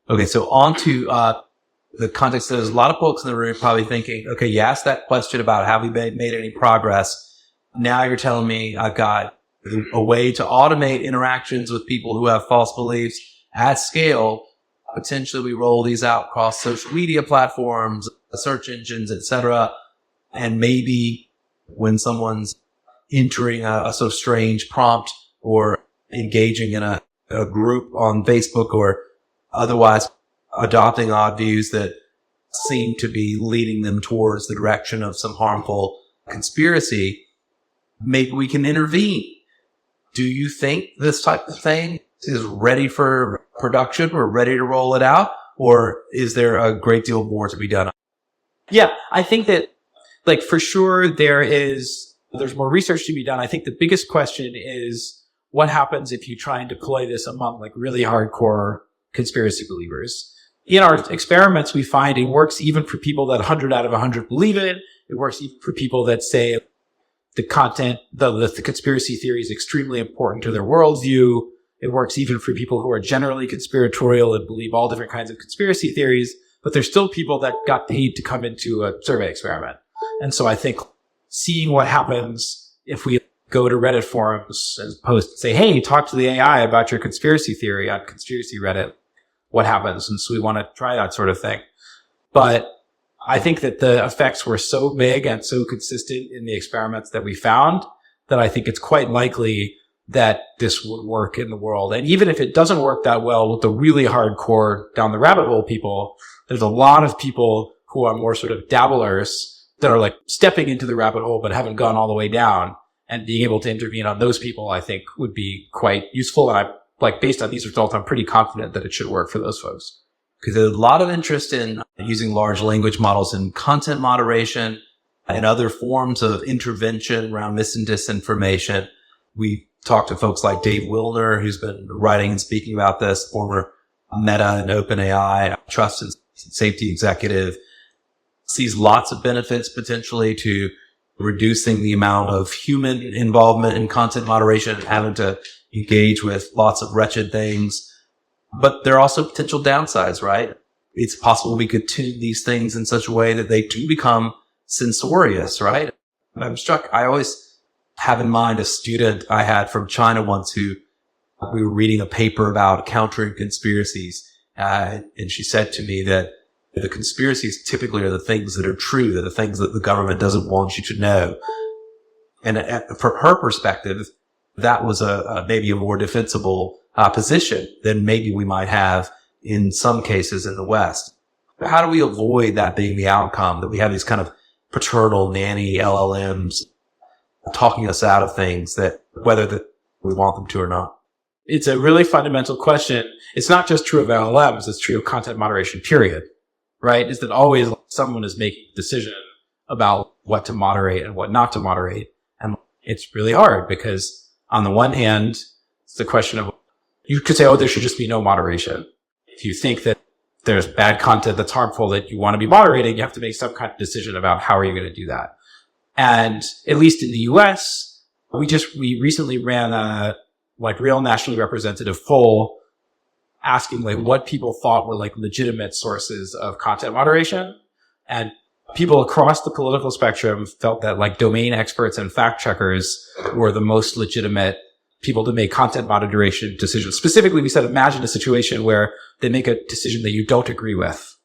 Okay, so on to the context. There's a lot of folks in the room probably thinking, okay, you asked that question about have we made any progress. Now you're telling me I've got a way to automate interactions with people who have false beliefs at scale. Potentially we roll these out across social media platforms, search engines, etc. And maybe when someone's entering a sort of strange prompt or engaging in a group on Facebook or otherwise adopting odd views that seem to be leading them towards the direction of some harmful conspiracy, maybe we can intervene. Do you think this type of thing is ready for production? We're ready to roll it out? Or is there a great deal more to be done? Yeah, I think that, like, for sure there's more research to be done. I think the biggest question is what happens if you try and deploy this among like really hardcore conspiracy believers? In our experiments, we find it works even for people that 100 out of 100 believe it. It works even for people that say the content, the conspiracy theory is extremely important to their worldview. It works even for people who are generally conspiratorial and believe all different kinds of conspiracy theories. But there's still people that got paid to come into a survey experiment. And so I think seeing what happens if we go to Reddit forums and post and say, hey, talk to the AI about your conspiracy theory on conspiracy Reddit, what happens? And so we want to try that sort of thing. But I think that the effects were so big and so consistent in the experiments that we found that I think it's quite likely that this would work in the world. And even if it doesn't work that well with the really hardcore down the rabbit hole people, there's a lot of people who are more sort of dabblers that are like stepping into the rabbit hole but haven't gone all the way down, and being able to intervene on those people I think would be quite useful. And based on these results, I'm pretty confident that it should work for those folks. Because there's a lot of interest in using large language models in content moderation and other forms of intervention around mis and disinformation. We talked to folks like Dave Wilner, who's been writing and speaking about this, former Meta and OpenAI trust and safety executive, sees lots of benefits potentially to reducing the amount of human involvement in content moderation, having to engage with lots of wretched things. But there are also potential downsides, right? It's possible we could tune these things in such a way that they do become censorious, right? I'm struck. I always have in mind a student I had from China once who we were reading a paper about countering conspiracies. And she said to me that the conspiracies typically are the things that are true. They're the things that the government doesn't want you to know. And from her perspective, that was maybe a more defensible position than maybe we might have in some cases in the West. How do we avoid that being the outcome, that we have these kind of paternal nanny LLMs talking us out of things that whether we want them to or not? It's a really fundamental question. It's not just true of LLMs, it's true of content moderation, period. Right? Is that always someone is making a decision about what to moderate and what not to moderate. And it's really hard because on the one hand, it's the question of, you could say, oh, there should just be no moderation. If you think that there's bad content that's harmful that you want to be moderating, you have to make some kind of decision about how are you going to do that. And at least in the US, we recently ran a real nationally representative poll asking what people thought were legitimate sources of content moderation. And people across the political spectrum felt that domain experts and fact checkers were the most legitimate people to make content moderation decisions. Specifically, we said, imagine a situation where they make a decision that you don't agree with.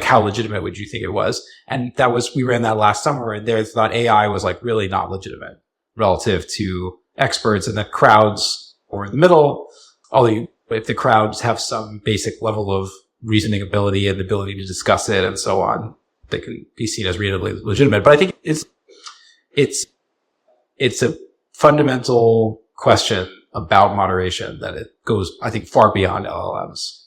How legitimate would you think it was? And we ran that last summer, and they thought AI was really not legitimate relative to experts, and the crowds were in the middle. Although if the crowds have some basic level of reasoning ability and the ability to discuss it and so on, they can be seen as reasonably legitimate. But I think it's a fundamental question about moderation that it goes, I think, far beyond LLMs.